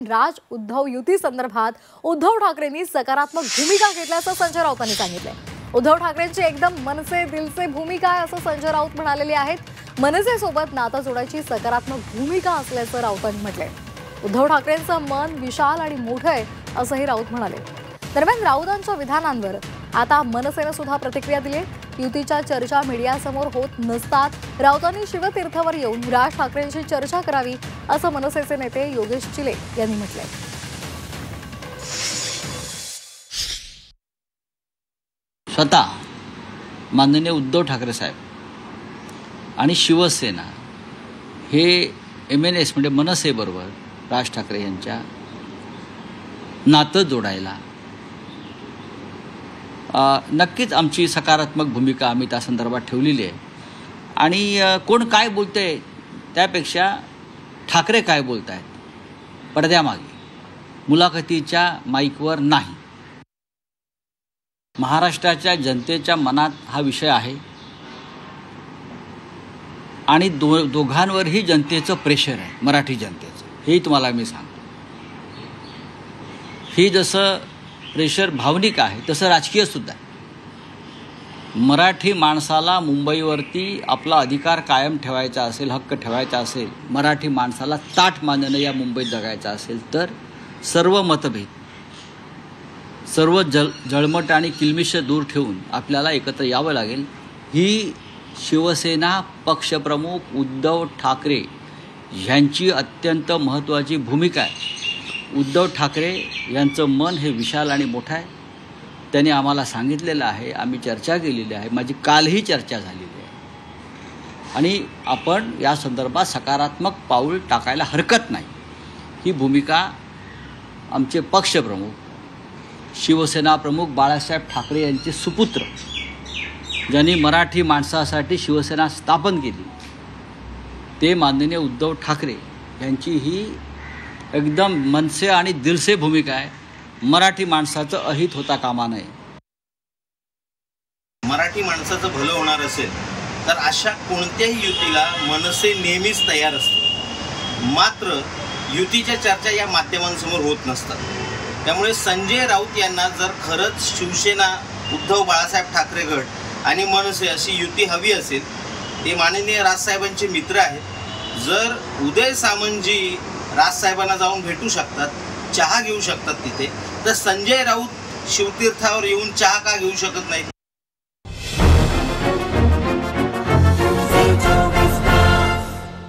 राज उद्धव युती संदर्भात उद्धव ठाकरेंनी सकारात्मक भूमिका घेतल्याचं संजय राऊतांनी सांगितलंय। उद्धव ठाकरेंची एकदम मनसे दिलसे भूमिका आहे असं संजय राऊत म्हणालेले आहेत। मनसे सोबत नातं जोडायची सकारात्मक भूमिका असल्याचं राऊतांनी म्हटलंय। उद्धव ठाकरेंचं मन विशाल आणि मोठं आहे असंही राऊत म्हणाले। दरम्यान राऊतांच्या विधानांवर आता मनसेने सुद्धा प्रतिक्रिया दिली। युतीच्या चर्चा मीडियासमोर होत नसतात। राऊतांनी शिवतीर्थावर येऊन राज ठाकरेंशी चर्चा करावी असं मनसेचे नेते योगेश चिले यांनी म्हटलंय। स्वतः माननीय उद्धव ठाकरे साहेब आणि शिवसेना हे MNS म्हणजे मनसेबरोबर राज ठाकरे यांच्या नातं जोडायला नक्कीच आमची सकारात्मक भूमिका आम्ही त्या संदर्भात ठेवलेली आहे। आणि कोण काय बोलतंय त्यापेक्षा ठाकरे काय बोलतायत पडद्यामागे, मुलाखतीच्या माईकवर नाही। महाराष्ट्राच्या जनतेच्या मनात हा विषय आहे आणि दोघांवरही जनतेचं प्रेशर आहे, मराठी जनतेचं, हेही तुम्हाला मी सांगतो। ही जसं प्रेशर भावनिक आहे तसं राजकीय सुद्धा आहे। मराठी माणसाला मुंबईवरती आपला अधिकार कायम ठेवायचा असेल, हक्क ठेवायचा असेल, मराठी माणसाला ताठ मानेनं या मुंबईत जगायचं असेल तर सर्व मतभेद, सर्व जळमट आणि किलमिश दूर ठेवून आपल्याला एकत्र यावं लागेल। ही शिवसेना पक्षप्रमुख उद्धव ठाकरे यांची अत्यंत महत्त्वाची भूमिका आहे। उद्धव ठाकरे यांचं मन हे विशाल आणि मोठं आहे। त्यांनी आम्हाला सांगितलेलं आहे, आम्ही चर्चा केलेली आहे, माझी कालही चर्चा झालेली आहे आणि आपण या संदर्भात सकारात्मक पाऊल टाकायला हरकत नाही। ही भूमिका आमचे पक्षप्रमुख शिवसेना प्रमुख बाळासाहेब ठाकरे यांचे सुपुत्र, ज्यांनी मराठी माणसासाठी शिवसेना स्थापन केली, ते माननीय उद्धव ठाकरे यांची ही एकदम मनसे आणि दिलसे भूमिका आहे। मराठी माणसाचं अहित होता कामा नये। मराठी माणसाचं भलं होणार असेल तर अशा कोणत्याही युतीला मनसे नेहमीच तयार असते, मात्र युतीच्या चर्चा या माध्यमांसमोर होत नसतात। त्यामुळे संजय राऊत यांना जर खरंच शिवसेना, उद्धव बाळासाहेब ठाकरे गट आणि मनसे अशी युती हवी असेल, ते माननीय राजसाहेबांचे मित्र आहेत। जर उदय सामंतजी राजसाहेबांना जाऊन भेटू शकतात, चहा घेऊ शकतात तिथे, तर संजय राऊत शिवतीर्थावर येऊन चहा का घेऊ शकत नाही?